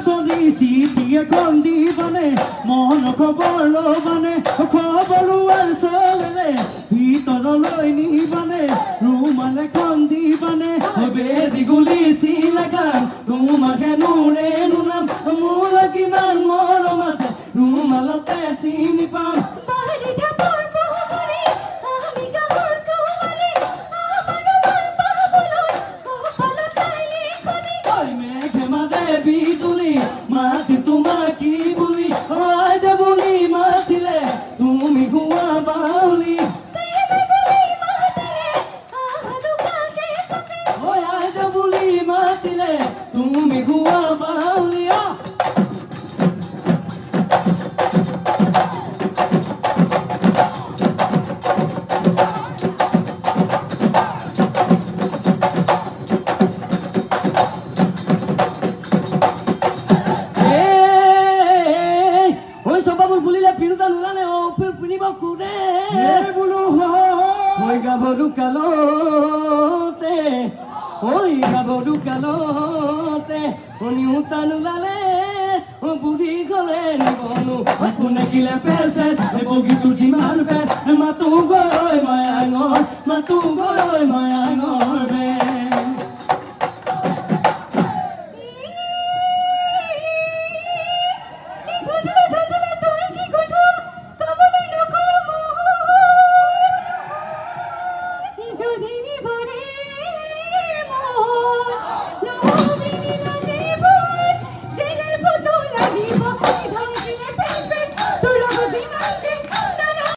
চলি চিঠি এখন দিবানে মন খবৰ ল'বানে খবৰ লোৱাৰ চলেৰে ভিতৰলৈ নিবানে ৰুমাল এখন দিবানে বেজি গুলি চিলাগান তোমাকে নুৰে নুনাম মোৰ কিমান মৰম আছে ৰুমালতে চিনি পাম বিজুলি মাতি তোমার কি বলি আজ বলি মাতিলে তুমি গুয়া বাউলি আজ বলি মাতিলে তুমি গুয়া বাউলি বুলিলে পিৰুতা নোলানে পিনিব কোনে বোলো হৈ গাভৰু কালতে গাভৰু কালতে নিউতা নোলালে বুঢ়ী গলে নিবনো কোনে কিলে পেচ পেচ বগীটো যিমান পেচ মাতো গৈ মায়াঙৰ